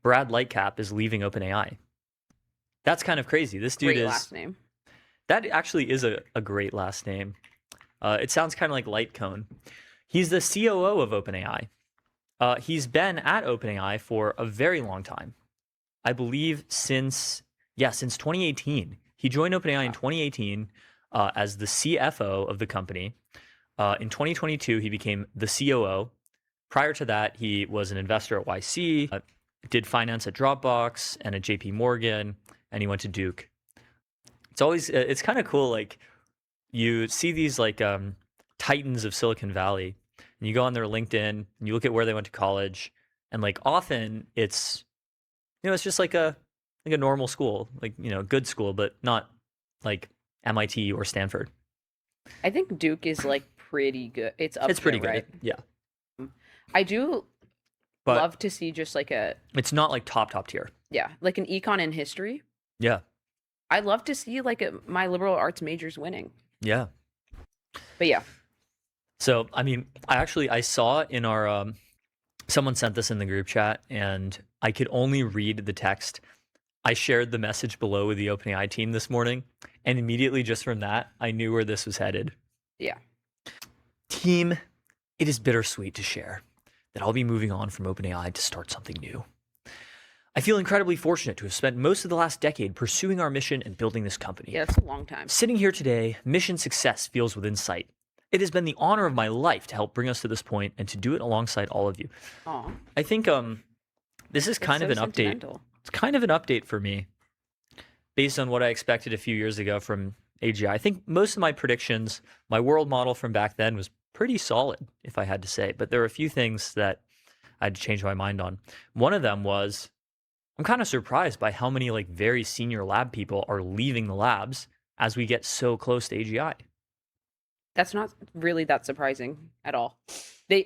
Brad Lightcap is leaving OpenAI. That's kind of crazy. This dude Great is last name. that actually is a great last name. It sounds kind of like light cone. He's the COO of OpenAI. He's been at OpenAI for a very long time. I believe since 2018. He joined OpenAI in 2018 as the CFO of the company. In 2022, he became the COO. Prior to that, he was an investor at YC, did finance at Dropbox and at JPMorgan, and he went to Duke. It's kind of cool. Like you see these like titans of Silicon Valley, and you go on their LinkedIn and you look at where they went to college, and like often it's it's just like a normal school, like good school, but not like MIT or Stanford. I think Duke is like pretty good. It's up It's pretty there, good, right? yeah. I do But love to see just like it's not like top tier. like an econ in history. Yeah, I'd love to see like my liberal arts majors winning. yeah. But yeah, So I mean, I saw in our someone sent this in the group chat, and I could only read the text. I shared the message below with the OpenAI team this morning, and immediately just from that, I knew where this was headed. yeah. Team, it is bittersweet to share that I'll be moving on from OpenAI to start something new. I feel incredibly fortunate to have spent most of the last decade pursuing our mission and building this company. Yeah, that's a long time. Sitting here today, mission success feels within sight. It has been the honor of my life to help bring us to this point and to do it alongside all of you. Aw, I think this is kind of so an update. sentimental. It's kind of an update for me based on what I expected a few years ago from AGI. I think most of my predictions, my world model from back then was pretty solid, if I had to say. But there were a few things that I had to change my mind on. One of them was I'm kind of surprised by how many like very senior lab people are leaving the labs as we get so close to AGI. That's not really that surprising at all.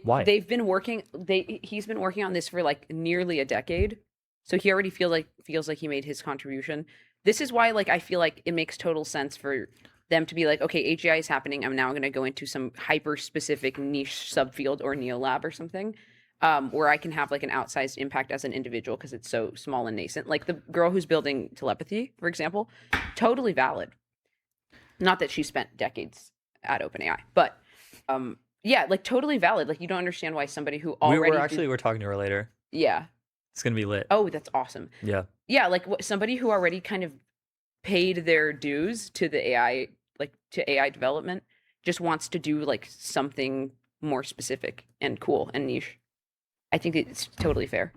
Why? He's been working on this for like nearly a decade. So he already feels like he made his contribution. This is why like I feel like it makes total sense for them to be like, okay, AGI is happening. I'm now going to go into some hyper specific niche subfield or neolab or something, where I can have like an outsized impact as an individual because it's so small and nascent. Like the girl who's building telepathy, for example, totally valid. Not that she spent decades at OpenAI, but yeah, like totally valid. Like you don't understand why somebody who already We're talking to her later. yeah. It's gonna be lit. Oh, that's awesome. Yeah. Yeah, like somebody who already kind of paid their dues to the AI, like to AI development, just wants to do like something more specific and cool and niche. I think it's totally fair.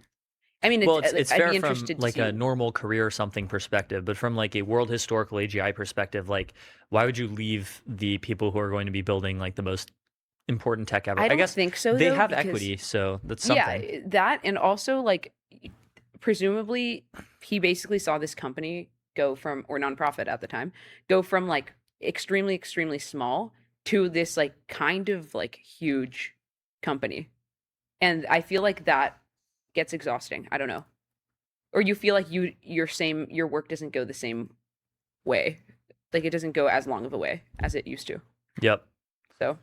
I mean, It's I'd fair be from interested to like see. a normal career or something perspective, but from like a world historical AGI perspective, like why would you leave the people who are going to be building like the most important tech ever? I don't guess think so. they though, have because- equity, so that's something. Yeah, that and also like presumably he basically saw this company go from, or nonprofit at the time, go from like extremely small to this like kind of like huge company. And I feel like that gets exhausting. I don't know. Or you feel like your work doesn't go the same way. Like it doesn't go as long of a way as it used to. Yep. So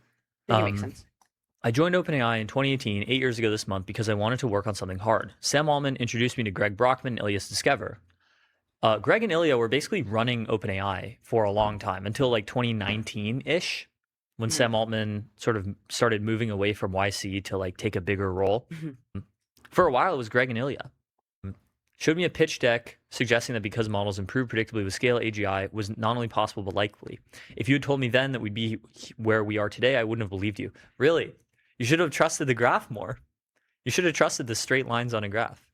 I think it makes Um, sense. I joined OpenAI in 2018, 8 years ago this month, because I wanted to work on something hard. Sam Altman introduced me to Greg Brockman and Ilyas Discover. Greg and Ilya were basically running OpenAI for a long time, until like 2019-ish, when Sam Altman sort of started moving away from YC to like take a bigger role. For a while, it was Greg and Ilya. Showed me a pitch deck suggesting that because models improve predictably with scale, AGI was not only possible but likely. If you had told me then that we'd be where we are today, I wouldn't have believed you. Really? You should have trusted the graph more. You should have trusted the straight lines on a graph.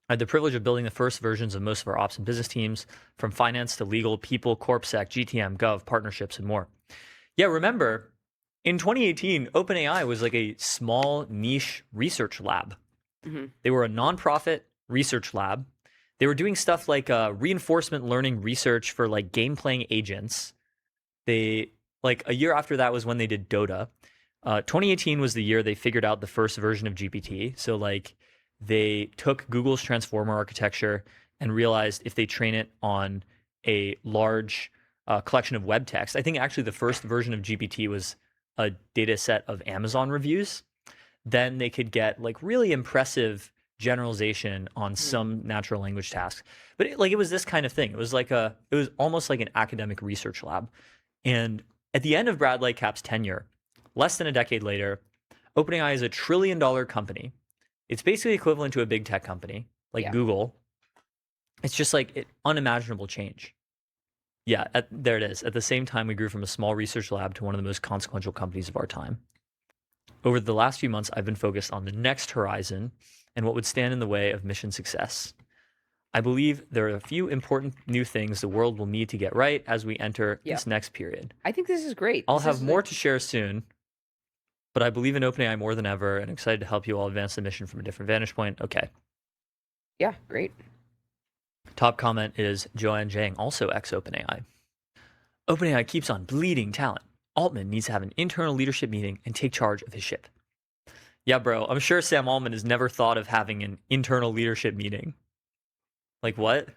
I had the privilege of building the first versions of most of our ops and business teams, from finance to legal, people, CorpSec, GTM, Gov, partnerships, and more. Yeah, remember, in 2018, OpenAI was like a small niche research lab. They were a nonprofit research lab. They were doing stuff like reinforcement learning research for like game playing agents. They like a year after that was when they did Dota. 2018 was the year they figured out the first version of GPT. So like they took Google's transformer architecture and realized if they train it on a large collection of web text, I think actually the first version of GPT was a data set of Amazon reviews, then they could get like really impressive generalization on some natural language task. But it was this kind of thing. It was almost like an academic research lab. And at the end of Brad Lightcap's tenure, less than a decade later, OpenAI is $1 trillion company. It's basically equivalent to a big tech company like Yeah. Google. It's just like unimaginable change. Yeah, there it is. At the same time, we grew from a small research lab to one of the most consequential companies of our time. Over the last few months, I've been focused on the next horizon and what would stand in the way of mission success. I believe there are a few important new things the world will need to get right as we enter Yeah. this next period. I think this is great. I'll This have is, more like- to share soon, but I believe in OpenAI more than ever and excited to help you all advance the mission from a different vantage point. Okay. Yeah, great. Top comment is Joanne Zhang, also ex-OpenAI. OpenAI keeps on bleeding talent. Altman needs to have an internal leadership meeting and take charge of his ship. Yeah, bro, I'm sure Sam Altman has never thought of having an internal leadership meeting. Like, what?